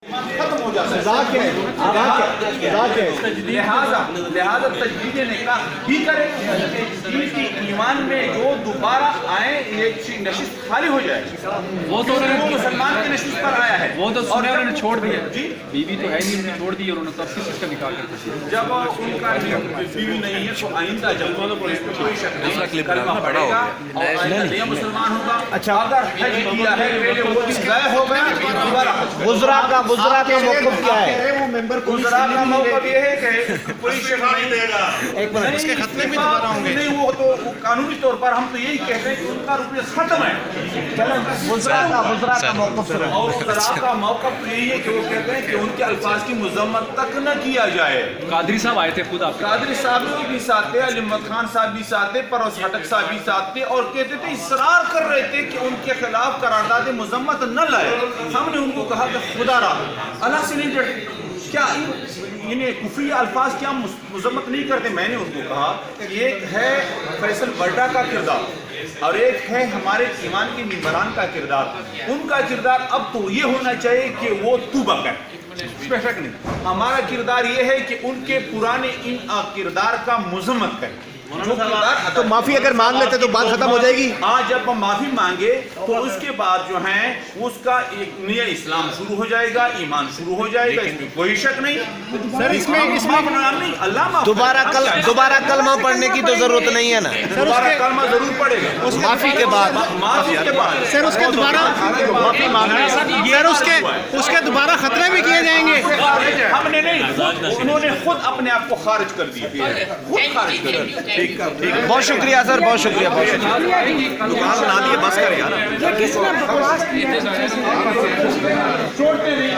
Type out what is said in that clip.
ختم ہو جاتا ہے. لہذا تجدید نکاح بھی کرے کہ ایمان میں جو دوبارہ آئے یہ نشست خالی ہو جائے. وہ تو مسلمان کی نشست پر آیا ہے. وہ تو سنے انہوں نے چھوڑ دیا. جی بیوی تو ہے نہیں, انہوں نے چھوڑ دی اور انہوں نے تب سے اس کا نکاح کرتے تھے. جب ان کا بیوی نہیں ہے تو آئندہ جب اس میں کوئی شک نہیں کلمہ پڑے گا اور آئندہ نیا مسلمان ہوگا. اچھا اگر حج کیا ہے پہلے وہ ضائع ہو گیا دوبارہ وزراء کا موقف کیا ہے؟ گزرا کا موقف یہ ہے کہ کوئی شک نہیں دے گا. ایک منٹ, اس کے خطرے بھی دوبارہ ہوں گے. نہیں, وہ تو قانونی طور پر ہم تو یہی کہتے ہیں کہ ان کا روپیہ ختم ہے. وزراء کا موقف سنیں. اور وزراء کا موقف یہی ہے کہ وہ کہتے ہیں کہ ان کے الفاظ کی مذمت تک نہ کیا جائے. قادری صاحب آئے تھے خود آپ کے. قادری صاحب بھی ساتھ تھے, علی محمد خان صاحب بھی ساتھ تھے, پرویز خٹک صاحب بھی ساتھ تھے اور کہتے تھے, اصرار کر رہے تھے کہ ان کے خلاف قرارداد مذمت نہ لائے. ہم نے ان کو کہا کہ خدا را اللہ سے نہیں ڈرتے کیا انہیں کفری الفاظ کیا مذمت نہیں کرتے. میں نے ان کو کہا کہ ایک ہے فیصل وڈا کا کردار اور ایک ہے ہمارے ایمان کے ممبران کا کردار. ان کا کردار اب تو یہ ہونا چاہیے کہ وہ توبہ کریں, اس پہ شک نہیں. ہمارا کردار یہ ہے کہ ان کے پرانے ان کردار کا مذمت کریں. تو معافی اگر مانگ لیتے تو بات ختم ہو جائے گی. ہاں, جب ہم معافی مانگے تو اس کے بعد جو ہیں اس کا ایک نیا اسلام شروع ہو جائے گا, ایمان شروع ہو جائے گا, اس میں کوئی شک نہیں. سر اس میں نہیں, اللہ معاف دوبارہ کلمہ پڑھنے کی تو ضرورت نہیں ہے نا. دوبارہ کلمہ ضرور پڑے گا معافی کے بعد. معافی کے بعد. سر اس کے دوبارہ معافی مانگنا سر اس کے دوبارہ خطرے بھی کیے جائیں گے. ہم نے نہیں, انہوں نے خود اپنے آپ کو خارج کر دیا, خود خارج کر دیا. بہت شکریہ سر, بہت شکریہ, بہت شکریہ. دکان بنا دیے, بس کر یار. چھوڑتے نہیں